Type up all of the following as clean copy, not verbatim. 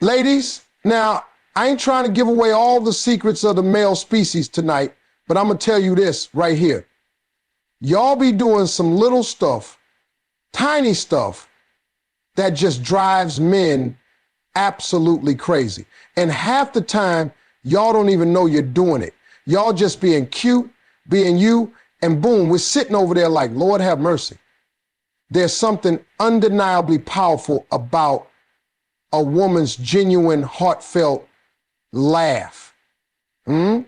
Ladies, now, I ain't trying to give away all the secrets of the male species tonight, but I'm going to tell you this right here. Y'all be doing some little stuff, tiny stuff, that just drives men absolutely crazy. And half the time, y'all don't even know you're doing it. Y'all just being cute, being you, and boom, we're sitting over there like, Lord have mercy. There's something undeniably powerful about a woman's genuine, heartfelt laugh. And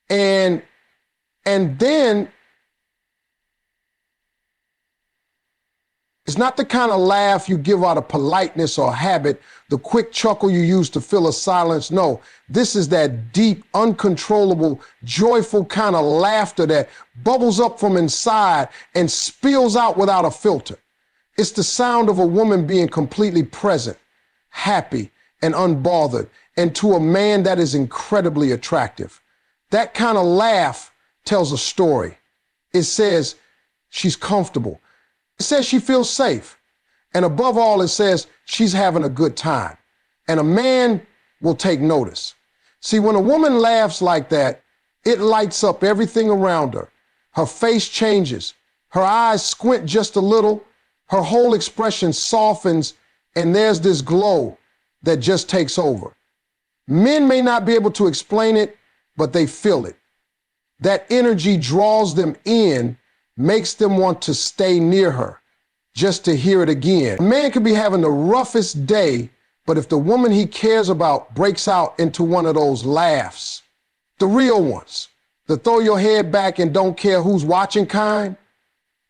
then it's not the kind of laugh you give out of politeness or habit, the quick chuckle you use to fill a silence. No, this is that deep, uncontrollable, joyful kind of laughter that bubbles up from inside and spills out without a filter. It's the sound of a woman being completely present, happy, and unbothered, and to a man that is incredibly attractive. That kind of laugh tells a story. It says she's comfortable. It says she feels safe. And above all, it says she's having a good time. And a man will take notice. See, when a woman laughs like that, it lights up everything around her. Her face changes. Her eyes squint just a little. Her whole expression softens, and there's this glow that just takes over. Men may not be able to explain it, but they feel it. That energy draws them in, makes them want to stay near her, just to hear it again. A man could be having the roughest day, but if the woman he cares about breaks out into one of those laughs, the real ones, the throw your head back and don't care who's watching kind,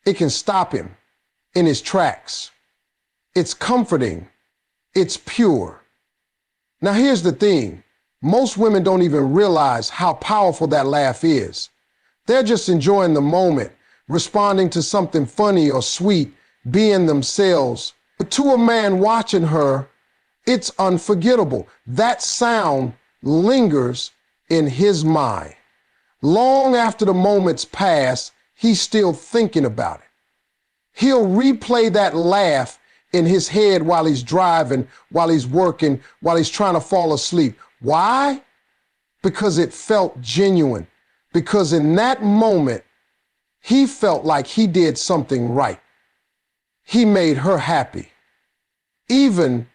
it can stop him in his tracks. It's comforting. It's pure. Now here's the thing. Most women don't even realize how powerful that laugh is. They're just enjoying the moment, responding to something funny or sweet, being themselves. But to a man watching her, it's unforgettable. That sound lingers in his mind. Long after the moment's passed, he's still thinking about it. He'll replay that laugh in his head while he's driving, while he's working, while he's trying to fall asleep. Why? Because it felt genuine. Because in that moment, he felt like he did something right. He made her happy, even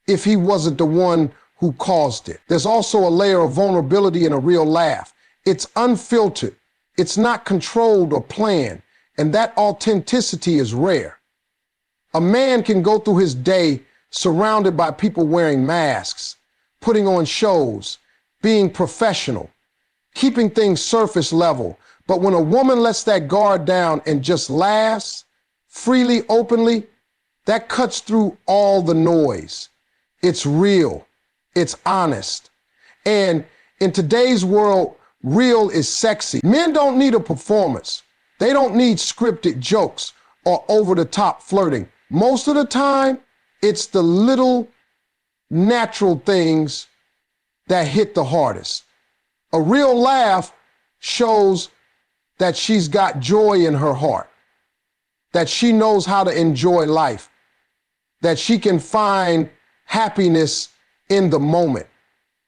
if he wasn't the one who caused it. There's also a layer of vulnerability in a real laugh. It's unfiltered. It's not controlled or planned. And that authenticity is rare. A man can go through his day surrounded by people wearing masks, putting on shows, being professional, keeping things surface level. But when a woman lets that guard down and just laughs freely, openly, that cuts through all the noise. It's real. It's honest. And in today's world, real is sexy. Men don't need a performance. They don't need scripted jokes or over-the-top flirting. Most of the time, it's the little natural things that hit the hardest. A real laugh shows that she's got joy in her heart, that she knows how to enjoy life, that she can find happiness in the moment.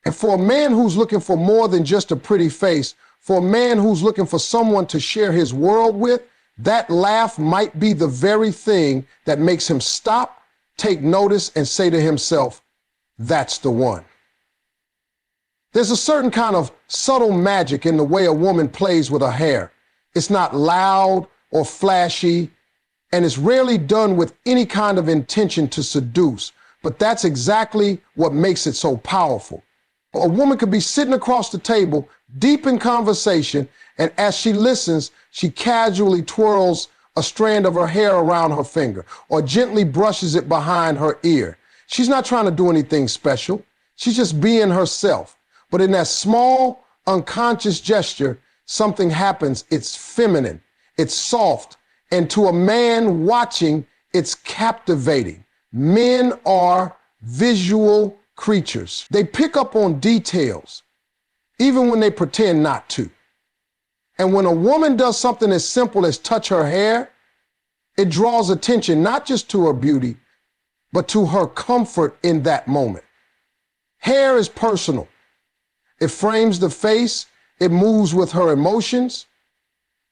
And for a man who's looking for more than just a pretty face, for a man who's looking for someone to share his world with, that laugh might be the very thing that makes him stop, take notice, and say to himself, that's the one. There's a certain kind of subtle magic in the way a woman plays with her hair. It's not loud or flashy, and it's rarely done with any kind of intention to seduce, but that's exactly what makes it so powerful. A woman could be sitting across the table, deep in conversation, and as she listens, she casually twirls a strand of her hair around her finger or gently brushes it behind her ear. She's not trying to do anything special. She's just being herself. But in that small, unconscious gesture, something happens. It's feminine, it's soft, and to a man watching, it's captivating. Men are visual creatures. They pick up on details, even when they pretend not to. And when a woman does something as simple as touch her hair, it draws attention not just to her beauty, but to her comfort in that moment. Hair is personal. It frames the face, it moves with her emotions,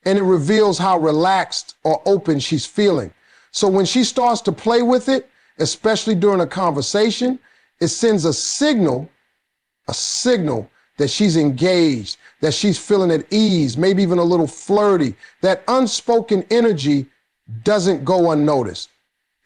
and it reveals how relaxed or open she's feeling. So when she starts to play with it, especially during a conversation, it sends a signal that she's engaged, that she's feeling at ease, maybe even a little flirty. That unspoken energy doesn't go unnoticed.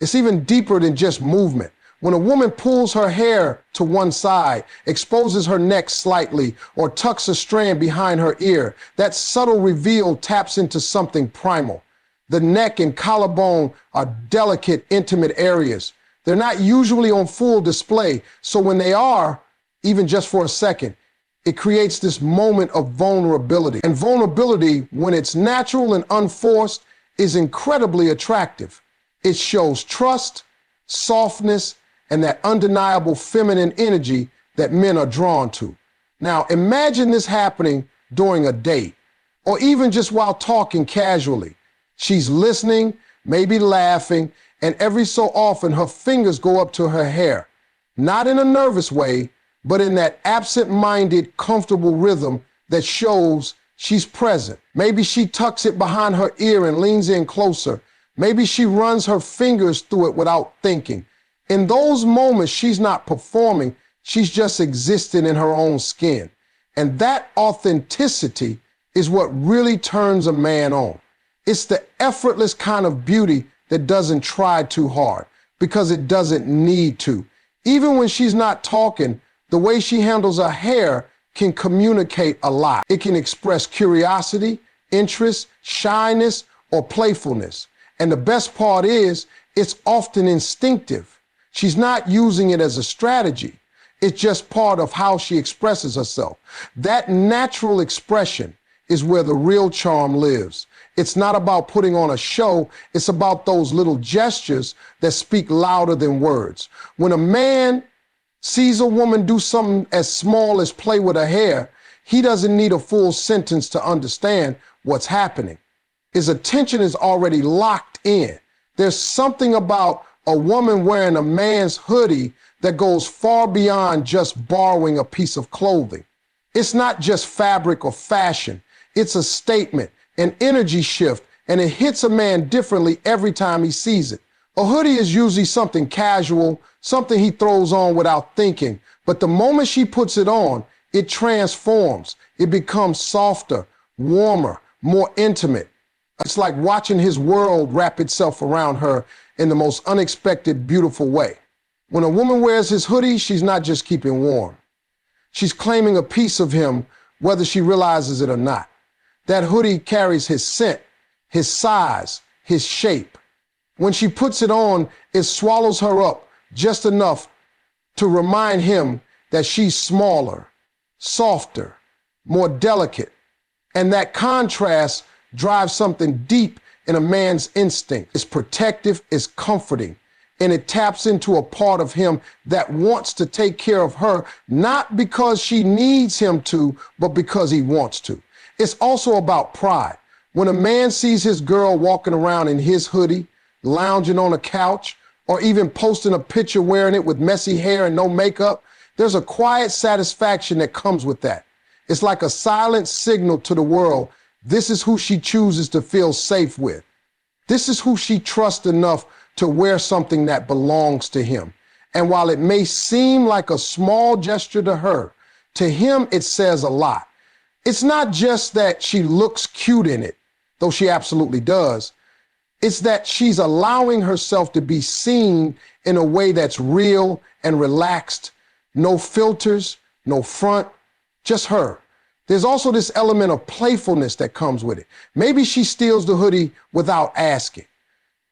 It's even deeper than just movement. When a woman pulls her hair to one side, exposes her neck slightly, or tucks a strand behind her ear, that subtle reveal taps into something primal. The neck and collarbone are delicate, intimate areas. They're not usually on full display, so when they are, even just for a second, it creates this moment of vulnerability. And vulnerability, when it's natural and unforced, is incredibly attractive. It shows trust, softness, and that undeniable feminine energy that men are drawn to. Now, imagine this happening during a date, or even just while talking casually. She's listening, maybe laughing, and every so often her fingers go up to her hair, not in a nervous way, but in that absent-minded, comfortable rhythm that shows she's present. Maybe she tucks it behind her ear and leans in closer. Maybe she runs her fingers through it without thinking. In those moments, she's not performing, she's just existing in her own skin. And that authenticity is what really turns a man on. It's the effortless kind of beauty that doesn't try too hard because it doesn't need to. Even when she's not talking, the way she handles her hair can communicate a lot. It can express curiosity, interest, shyness, or playfulness. And the best part is, it's often instinctive. She's not using it as a strategy. It's just part of how she expresses herself. That natural expression is where the real charm lives. It's not about putting on a show. It's about those little gestures that speak louder than words. When a man sees a woman do something as small as play with her hair, he doesn't need a full sentence to understand what's happening. His attention is already locked in. There's something about a woman wearing a man's hoodie that goes far beyond just borrowing a piece of clothing. It's not just fabric or fashion. It's a statement, an energy shift, and it hits a man differently every time he sees it. A hoodie is usually something casual, something he throws on without thinking. But the moment she puts it on, it transforms. It becomes softer, warmer, more intimate. It's like watching his world wrap itself around her in the most unexpected, beautiful way. When a woman wears his hoodie, she's not just keeping warm. She's claiming a piece of him, whether she realizes it or not. That hoodie carries his scent, his size, his shape. When she puts it on, it swallows her up just enough to remind him that she's smaller, softer, more delicate. And that contrast drives something deep in a man's instinct. It's protective, it's comforting, and it taps into a part of him that wants to take care of her, not because she needs him to, but because he wants to. It's also about pride. When a man sees his girl walking around in his hoodie, lounging on a couch, or even posting a picture wearing it with messy hair and no makeup, there's a quiet satisfaction that comes with that. It's like a silent signal to the world. This is who she chooses to feel safe with. This is who she trusts enough to wear something that belongs to him. And while it may seem like a small gesture to her, to him it says a lot. It's not just that she looks cute in it, though she absolutely does. It's that she's allowing herself to be seen in a way that's real and relaxed. No filters, no front, just her. There's also this element of playfulness that comes with it. Maybe she steals the hoodie without asking.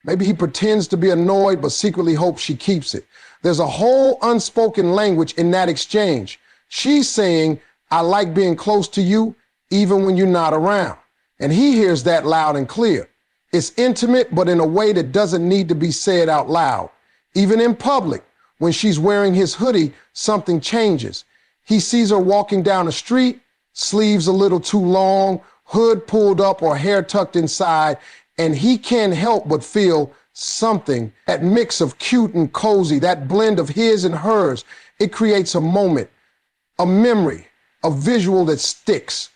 Maybe he pretends to be annoyed but secretly hopes she keeps it. There's a whole unspoken language in that exchange. She's saying, I like being close to you even when you're not around. And he hears that loud and clear. It's intimate, but in a way that doesn't need to be said out loud. Even in public, when she's wearing his hoodie, something changes. He sees her walking down the street, sleeves a little too long, hood pulled up or hair tucked inside, and he can't help but feel something, that mix of cute and cozy, that blend of his and hers. It creates a moment, a memory, a visual that sticks.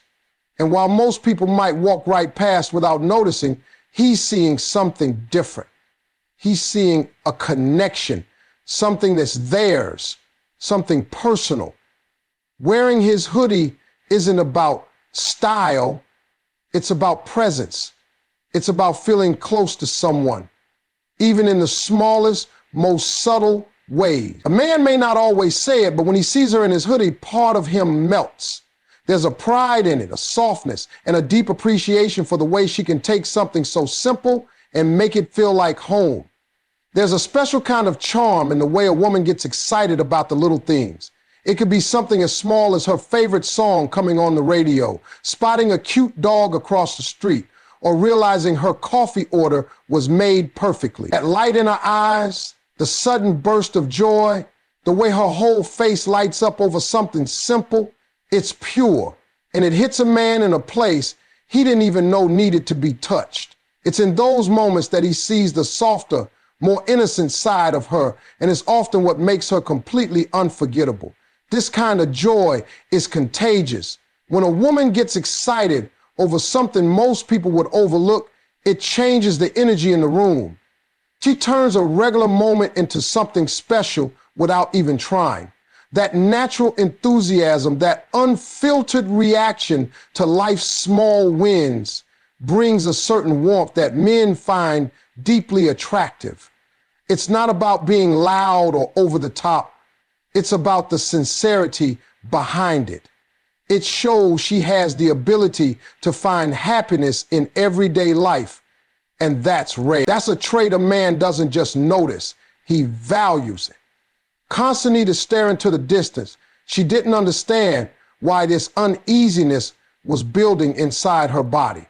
And while most people might walk right past without noticing, he's seeing something different. He's seeing a connection, something that's theirs, something personal. Wearing his hoodie isn't about style, it's about presence. It's about feeling close to someone, even in the smallest, most subtle ways. A man may not always say it, but when he sees her in his hoodie, part of him melts. There's a pride in it, a softness, and a deep appreciation for the way she can take something so simple and make it feel like home. There's a special kind of charm in the way a woman gets excited about the little things. It could be something as small as her favorite song coming on the radio, spotting a cute dog across the street, or realizing her coffee order was made perfectly. That light in her eyes, the sudden burst of joy, the way her whole face lights up over something simple, it's pure, and it hits a man in a place he didn't even know needed to be touched. It's in those moments that he sees the softer, more innocent side of her, and it's often what makes her completely unforgettable. This kind of joy is contagious. When a woman gets excited over something most people would overlook, it changes the energy in the room. She turns a regular moment into something special without even trying. That natural enthusiasm, that unfiltered reaction to life's small wins brings a certain warmth that men find deeply attractive. It's not about being loud or over the top. It's about the sincerity behind it. It shows she has the ability to find happiness in everyday life, and that's rare. That's a trait a man doesn't just notice, he values it. Constantly staring to the distance, she didn't understand why this uneasiness was building inside her body.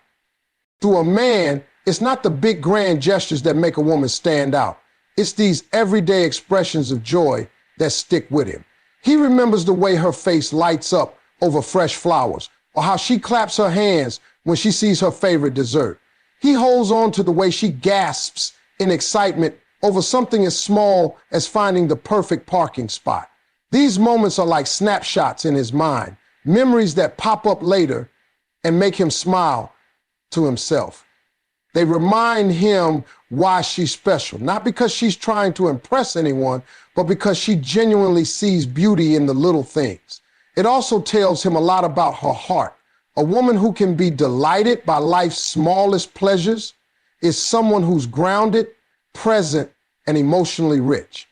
Through a man, it's not the big grand gestures that make a woman stand out. It's these everyday expressions of joy that stick with him. He remembers the way her face lights up over fresh flowers, or how she claps her hands when she sees her favorite dessert. He holds on to the way she gasps in excitement over something as small as finding the perfect parking spot. These moments are like snapshots in his mind, memories that pop up later and make him smile to himself. They remind him why she's special, not because she's trying to impress anyone, but because she genuinely sees beauty in the little things. It also tells him a lot about her heart. A woman who can be delighted by life's smallest pleasures is someone who's grounded, present, and emotionally rich.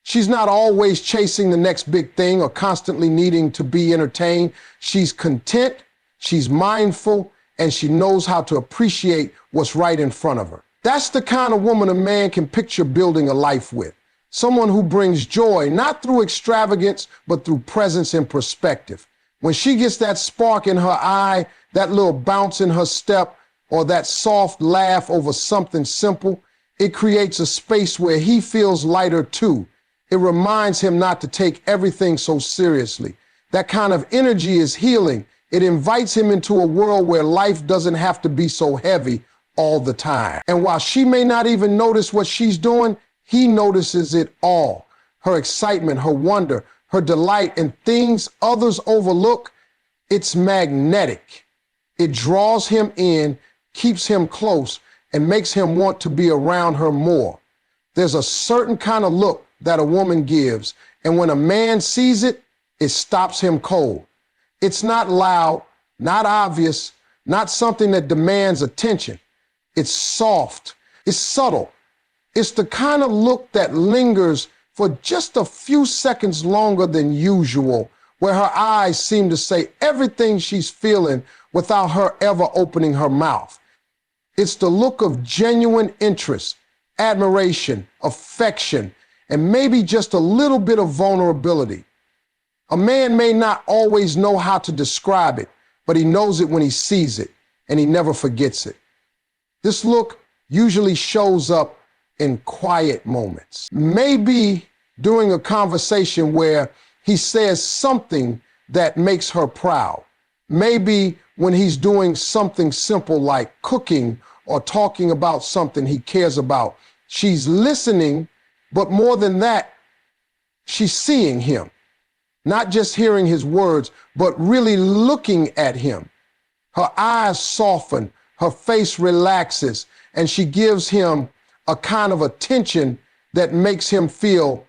She's not always chasing the next big thing or constantly needing to be entertained. She's content, she's mindful, and she knows how to appreciate what's right in front of her. That's the kind of woman a man can picture building a life with. Someone who brings joy, not through extravagance, but through presence and perspective. When she gets that spark in her eye, that little bounce in her step, or that soft laugh over something simple, it creates a space where he feels lighter too. It reminds him not to take everything so seriously. That kind of energy is healing. It invites him into a world where life doesn't have to be so heavy all the time. And while she may not even notice what she's doing, he notices it all. Her excitement, her wonder, her delight in things others overlook. It's magnetic. It draws him in, keeps him close, and makes him want to be around her more. There's a certain kind of look that a woman gives, and when a man sees it, it stops him cold. It's not loud, not obvious, not something that demands attention. It's soft, it's subtle. It's the kind of look that lingers for just a few seconds longer than usual, where her eyes seem to say everything she's feeling without her ever opening her mouth. It's the look of genuine interest, admiration, affection, and maybe just a little bit of vulnerability. A man may not always know how to describe it, but he knows it when he sees it, and he never forgets it. This look usually shows up in quiet moments. Maybe during a conversation where he says something that makes her proud. Maybe when he's doing something simple like cooking or talking about something he cares about. She's listening, but more than that, she's seeing him. not just hearing his words, but really looking at him. Her eyes soften, her face relaxes, and she gives him a kind of attention that makes him feel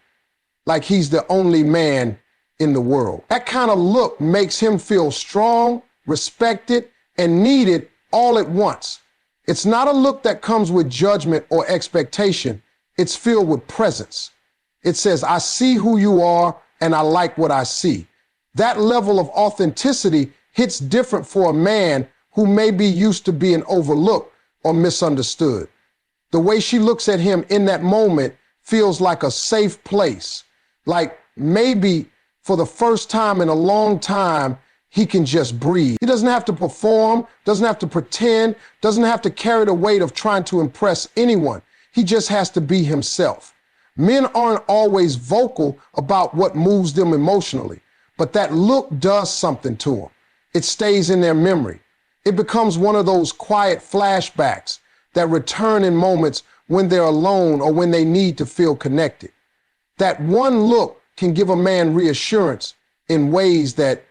like he's the only man in the world. That kind of look makes him feel strong, respected, and needed all at once. It's not a look that comes with judgment or expectation. It's filled with presence. It says, I see who you are and I like what I see. That level of authenticity hits different for a man who may be used to being overlooked or misunderstood. The way she looks at him in that moment feels like a safe place, like maybe for the first time in a long time, he can just breathe. He doesn't have to perform, doesn't have to pretend, doesn't have to carry the weight of trying to impress anyone. He just has to be himself. Men aren't always vocal about what moves them emotionally, but that look does something to them. It stays in their memory. It becomes one of those quiet flashbacks that return in moments when they're alone or when they need to feel connected. That one look can give a man reassurance in ways that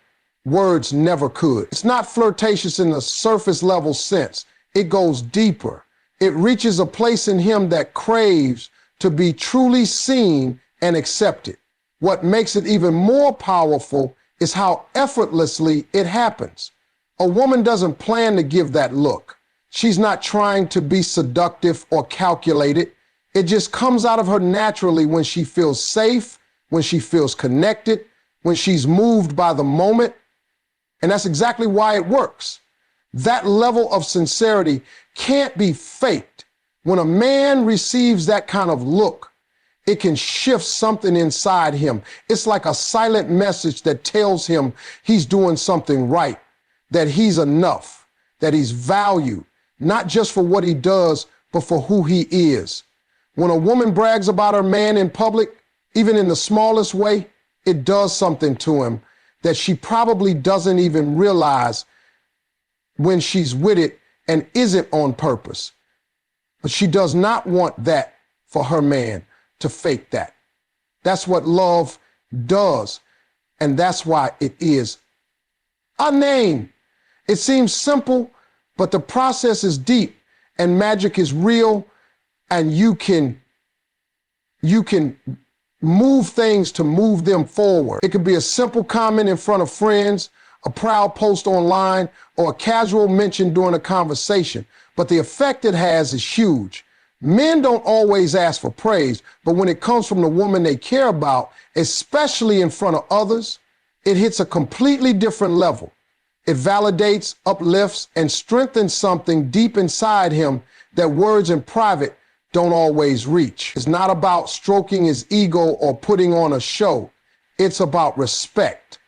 words never could. It's not flirtatious in the surface level sense. It goes deeper. It reaches a place in him that craves to be truly seen and accepted. What makes it even more powerful is how effortlessly it happens. A woman doesn't plan to give that look. She's not trying to be seductive or calculated. It just comes out of her naturally when she feels safe, when she feels connected, when she's moved by the moment. And that's exactly why it works. That level of sincerity can't be faked. When a man receives that kind of look, it can shift something inside him. It's like a silent message that tells him he's doing something right, that he's enough, that he's valued, not just for what he does, but for who he is. When a woman brags about her man in public, even in the smallest way, it does something to him that she probably doesn't even realize when she's with it and isn't on purpose. But she does not want that for her man, to fake that. That's what love does, and that's why it is a name. It seems simple, but the process is deep, and magic is real, and you can move things to move them forward. It could be a simple comment in front of friends, a proud post online, or a casual mention during a conversation, but the effect it has is huge. Men don't always ask for praise, but when it comes from the woman they care about, especially in front of others, it hits a completely different level. It validates, uplifts, and strengthens something deep inside him that words in private don't always reach. It's not about stroking his ego or putting on a show. It's about respect.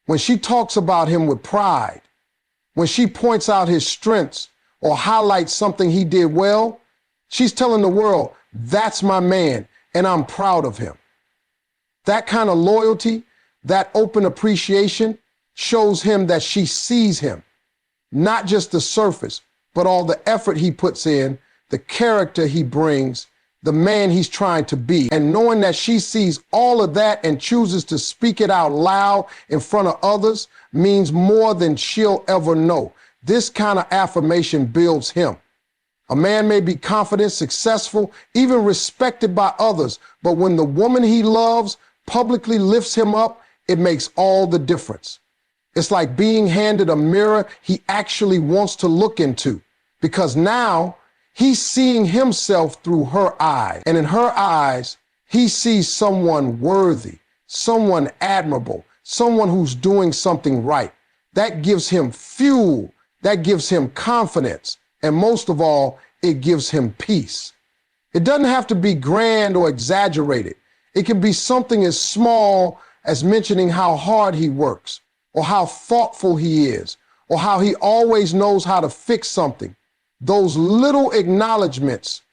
When she talks about him with pride, when she points out his strengths or highlights something he did well, she's telling the world, that's my man, and I'm proud of him. That kind of loyalty, that open appreciation, shows him that she sees him, not just the surface, but all the effort he puts in, the character he brings, the man he's trying to be. And knowing that she sees all of that and chooses to speak it out loud in front of others means more than she'll ever know. This kind of affirmation builds him. A man may be confident, successful, even respected by others, but when the woman he loves publicly lifts him up, it makes all the difference. It's like being handed a mirror he actually wants to look into, because now he's seeing himself through her eyes. And in her eyes, he sees someone worthy, someone admirable, someone who's doing something right. That gives him fuel, that gives him confidence, and most of all, it gives him peace. It doesn't have to be grand or exaggerated. It can be something as small as mentioning how hard he works, or how thoughtful he is, or how he always knows how to fix something. Those little acknowledgments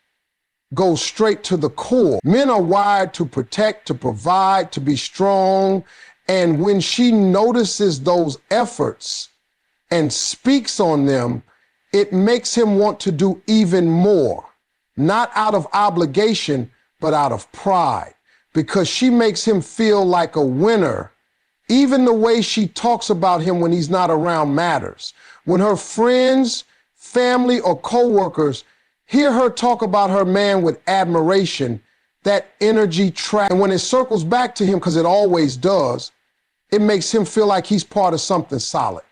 go straight to the core. Men are wired to protect, to provide, to be strong. And when she notices those efforts and speaks on them, it makes him want to do even more, not out of obligation, but out of pride, because she makes him feel like a winner Even the way she talks about him when he's not around matters. When her friends, family, or coworkers hear her talk about her man with admiration, that energy tracks. And when it circles back to him, because it always does, it makes him feel like he's part of something solid.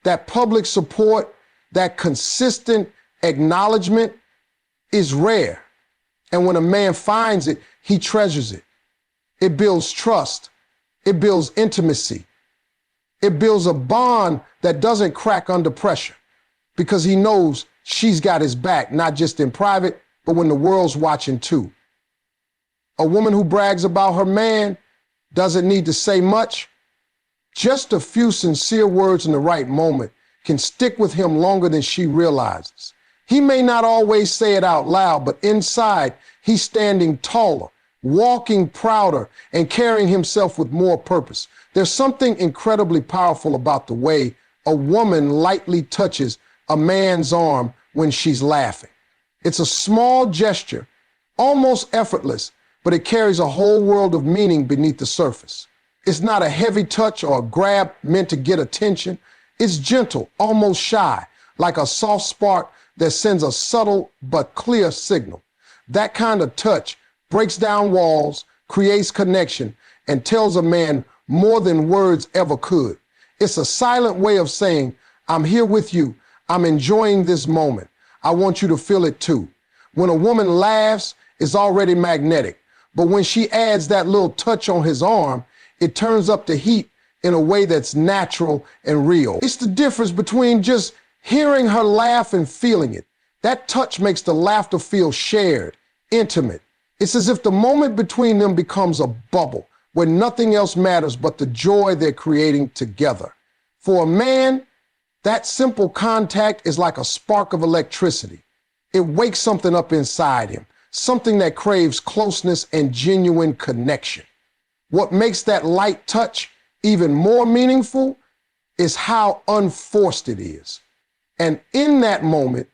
That public support, that consistent acknowledgement is rare. And when a man finds it, he treasures it. It builds trust. It builds intimacy. It builds a bond that doesn't crack under pressure because he knows she's got his back, not just in private, but when the world's watching too. A woman who brags about her man doesn't need to say much. Just a few sincere words in the right moment can stick with him longer than she realizes. He may not always say it out loud, but inside, he's standing taller, walking prouder, and carrying himself with more purpose. There's something incredibly powerful about the way a woman lightly touches a man's arm when she's laughing. It's a small gesture, almost effortless, but it carries a whole world of meaning beneath the surface. It's not a heavy touch or a grab meant to get attention. It's gentle, almost shy, like a soft spark that sends a subtle but clear signal. That kind of touch breaks down walls, creates connection, and tells a man more than words ever could. It's a silent way of saying, I'm here with you. I'm enjoying this moment. I want you to feel it too. When a woman laughs, it's already magnetic. But when she adds that little touch on his arm, it turns up the heat in a way that's natural and real. It's the difference between just hearing her laugh and feeling it. That touch makes the laughter feel shared, intimate. It's as if the moment between them becomes a bubble where nothing else matters but the joy they're creating together. For a man, that simple contact is like a spark of electricity. It wakes something up inside him, something that craves closeness and genuine connection. What makes that light touch even more meaningful is how unforced it is. And in that moment,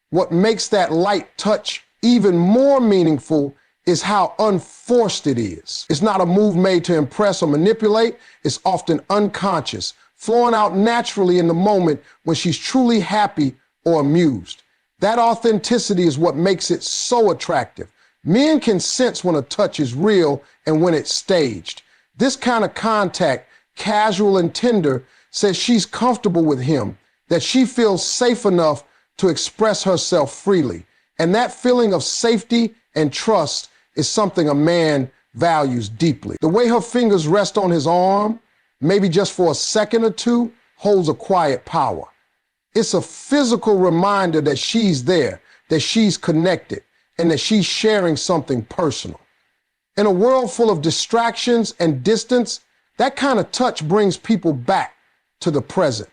what makes that light touch even more meaningful is how unforced it is. It's not a move made to impress or manipulate. It's often unconscious, flowing out naturally in the moment when she's truly happy or amused. That authenticity is what makes it so attractive. Men can sense when a touch is real and when it's staged. This kind of contact, casual and tender, says she's comfortable with him, that she feels safe enough to express herself freely. And that feeling of safety and trust is something a man values deeply. The way her fingers rest on his arm, maybe just for a second or two, holds a quiet power. It's a physical reminder that she's there, that she's connected, and that she's sharing something personal. In a world full of distractions and distance, that kind of touch brings people back to the present.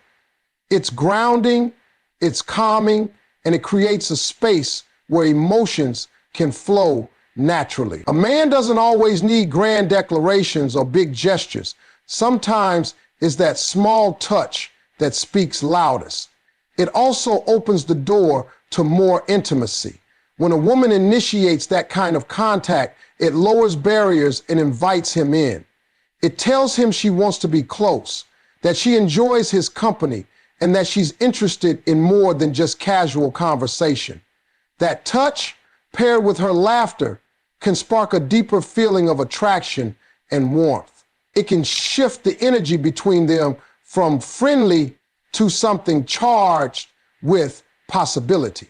It's grounding, it's calming, and it creates a space where emotions can flow naturally. A man doesn't always need grand declarations or big gestures. Sometimes it's that small touch that speaks loudest. It also opens the door to more intimacy. When a woman initiates that kind of contact, it lowers barriers and invites him in. It tells him she wants to be close, that she enjoys his company, and that she's interested in more than just casual conversation. That touch, paired with her laughter, can spark a deeper feeling of attraction and warmth. It can shift the energy between them from friendly to something charged with possibility.